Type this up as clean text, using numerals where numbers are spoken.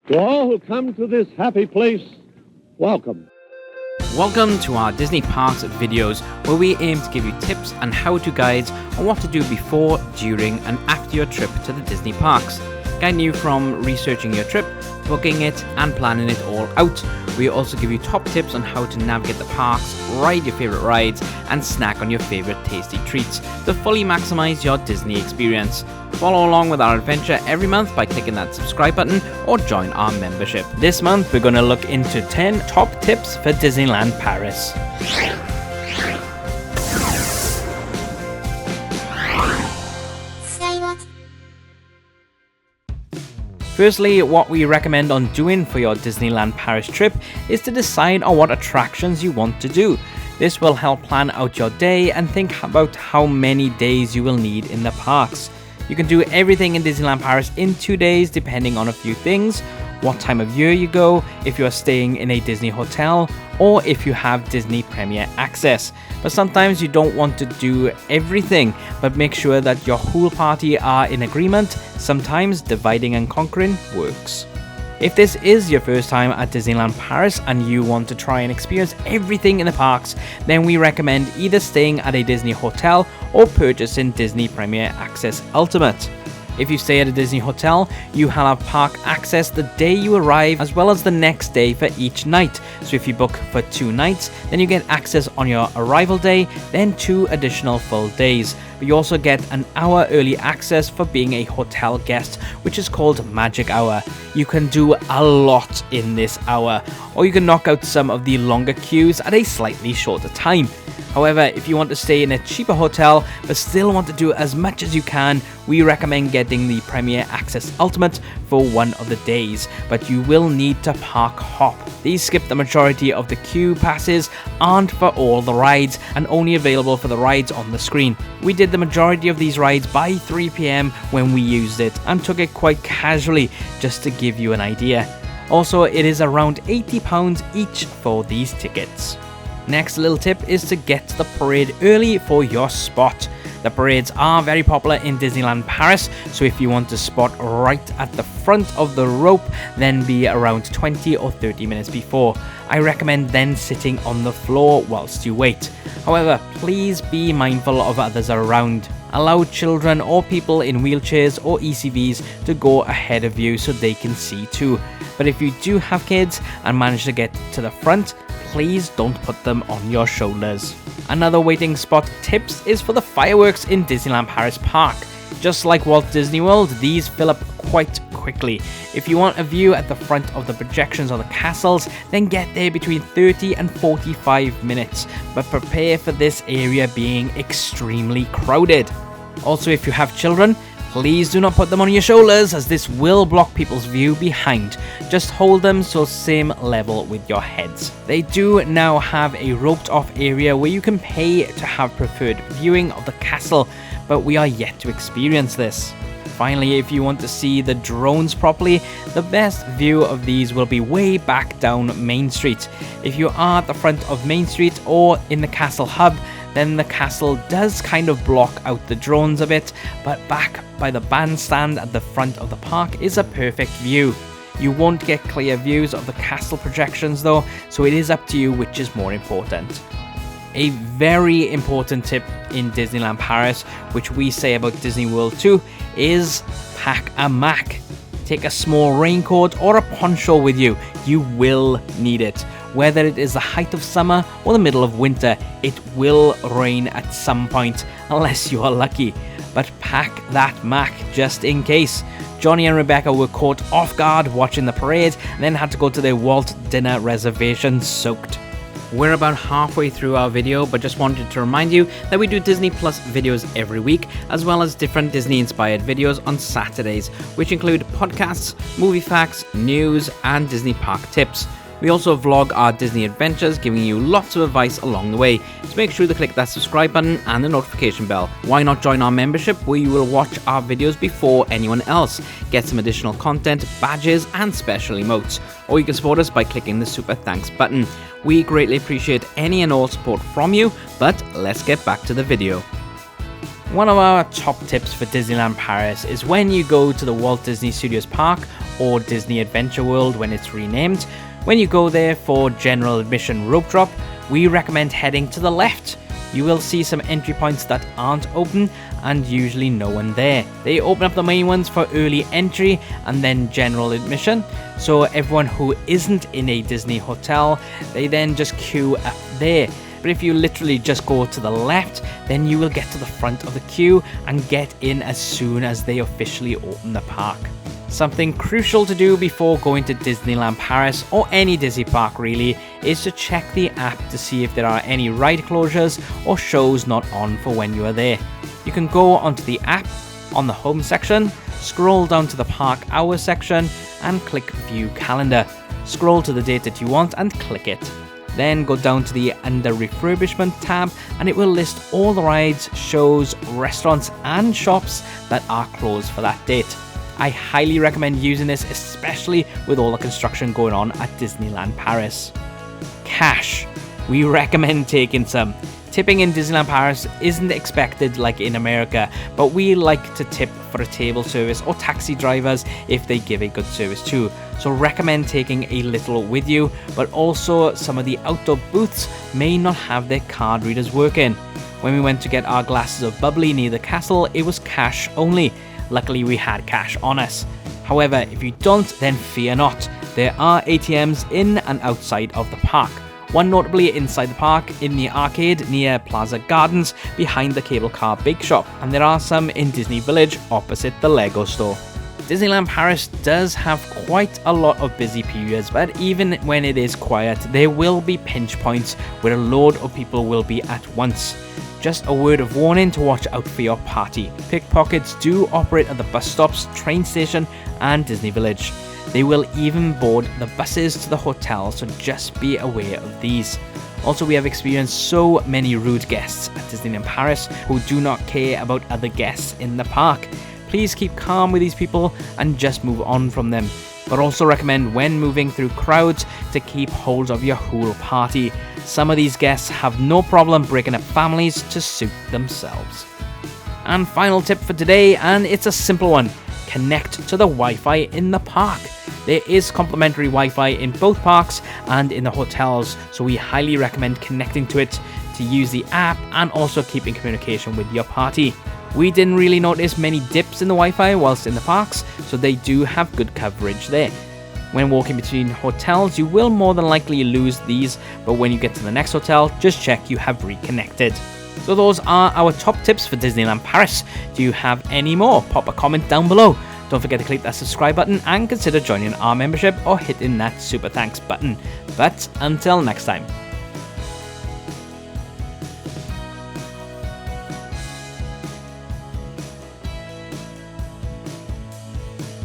To all who come to this happy place, welcome. Welcome to our Disney Parks videos, where we aim to give you tips and how-to guides on what to do before, during and after your trip to the Disney parks. Guiding you from researching your trip, booking it and planning it all out. We also give you top tips on how to navigate the parks, ride your favorite rides and snack on your favorite tasty treats to fully maximize your Disney experience. Follow along with our adventure every month by clicking that subscribe button or join our membership. This month we're going to look into 10 top tips for Disneyland Paris. Firstly, what we recommend on doing for your Disneyland Paris trip is to decide on what attractions you want to do. This will help plan out your day and think about how many days you will need in the parks. You can do everything in Disneyland Paris in 2 days depending on a few things: what time of year you go, if you are staying in a Disney hotel, or if you have Disney Premier access. But sometimes you don't want to do everything, but make sure that your whole party are in agreement. Sometimes dividing and conquering works. If this is your first time at Disneyland Paris and you want to try and experience everything in the parks, then we recommend either staying at a Disney hotel or purchasing Disney Premier Access Ultimate. If you stay at a Disney hotel, you will have park access the day you arrive as well as the next day for each night. So if you book for 2 nights, then you get access on your arrival day, then 2 additional full days. But you also get an hour early access for being a hotel guest, which is called Magic Hour. You can do a lot in this hour, or you can knock out some of the longer queues at a slightly shorter time. However, if you want to stay in a cheaper hotel but still want to do as much as you can, we recommend getting the Premier Access Ultimate for one of the days, but you will need to park hop. These skip the majority of the queue passes, aren't for all the rides, and only available for the rides on the screen. We did the majority of these rides by 3 PM when we used it and took it quite casually, just to give you an idea. Also, it is around £80 each for these tickets. Next little tip is to get to the parade early for your spot. The parades are very popular in Disneyland Paris, so if you want to spot right at the front of the rope, then be around 20 or 30 minutes before. I recommend then sitting on the floor whilst you wait. However, please be mindful of others around. Allow children or people in wheelchairs or ECVs to go ahead of you so they can see too. But if you do have kids and manage to get to the front, please don't put them on your shoulders. Another waiting spot tips is for the fireworks in Disneyland Paris Park. Just like Walt Disney World, these fill up quite quickly. If you want a view at the front of the projections or the castles, then get there between 30 and 45 minutes, but prepare for this area being extremely crowded. Also, if you have children, please do not put them on your shoulders, as this will block people's view behind. Just hold them so same level with your heads. They do now have a roped off area where you can pay to have preferred viewing of the castle, but we are yet to experience this. Finally, if you want to see the drones properly, the best view of these will be way back down Main Street. If you are at the front of Main Street or in the castle hub, then the castle does kind of block out the drones a bit, but back by the bandstand at the front of the park is a perfect view. You won't get clear views of the castle projections though, so it is up to you which is more important. A very important tip in Disneyland Paris, which we say about Disney World too, is pack a Mac. Take a small raincoat or a poncho with you. You will need it. Whether it is the height of summer or the middle of winter, it will rain at some point, unless you are lucky. But pack that Mac just in case. Johnny and Rebecca were caught off guard watching the parade and then had to go to their Walt dinner reservation soaked. We're about halfway through our video, but just wanted to remind you that we do Disney Plus videos every week, as well as different Disney-inspired videos on Saturdays, which include podcasts, movie facts, news, and Disney park tips. We also vlog our Disney adventures, giving you lots of advice along the way, so make sure to click that subscribe button and the notification bell. Why not join our membership, where you will watch our videos before anyone else, get some additional content, badges and special emotes, or you can support us by clicking the super thanks button. We greatly appreciate any and all support from you, but let's get back to the video. One of our top tips for Disneyland Paris is when you go to the Walt Disney Studios Park or Disney Adventure World when it's renamed. When you go there for general admission rope drop, we recommend heading to the left. You will see some entry points that aren't open and usually no one there. They open up the main ones for early entry and then general admission. So everyone who isn't in a Disney hotel, they then just queue up there. But if you literally just go to the left, then you will get to the front of the queue and get in as soon as they officially open the park. Something crucial to do before going to Disneyland Paris, or any Disney park really, is to check the app to see if there are any ride closures or shows not on for when you are there. You can go onto the app on the home section, scroll down to the park hours section and click view calendar. Scroll to the date that you want and click it. Then go down to the under refurbishment tab and it will list all the rides, shows, restaurants and shops that are closed for that date. I highly recommend using this, especially with all the construction going on at Disneyland Paris. Cash. We recommend taking some. Tipping in Disneyland Paris isn't expected like in America, but we like to tip for a table service or taxi drivers if they give a good service too. So recommend taking a little with you, but also some of the outdoor booths may not have their card readers working. When we went to get our glasses of bubbly near the castle, it was cash only. Luckily we had cash on us. However, if you don't, then fear not. There are ATMs in and outside of the park. One notably inside the park in the arcade near Plaza Gardens behind the cable car bake shop, and there are some in Disney Village opposite the Lego store. Disneyland Paris does have quite a lot of busy periods, but even when it is quiet, there will be pinch points where a load of people will be at once. Just a word of warning to watch out for your party. Pickpockets do operate at the bus stops, train station and Disney Village. They will even board the buses to the hotel, so just be aware of these. Also, we have experienced so many rude guests at Disneyland Paris who do not care about other guests in the park. Please keep calm with these people and just move on from them. But also recommend when moving through crowds to keep hold of your whole party. Some of these guests have no problem breaking up families to suit themselves. And final tip for today, and it's a simple one. Connect to the Wi-Fi in the park. There is complimentary Wi-Fi in both parks and in the hotels, so we highly recommend connecting to it to use the app and also keep in communication with your party. We didn't really notice many dips in the Wi-Fi whilst in the parks, so they do have good coverage there. When walking between hotels, you will more than likely lose these, but when you get to the next hotel, just check you have reconnected. So those are our top tips for Disneyland Paris. Do you have any more? Pop a comment down below. Don't forget to click that subscribe button and consider joining our membership or hitting that super thanks button. But until next time.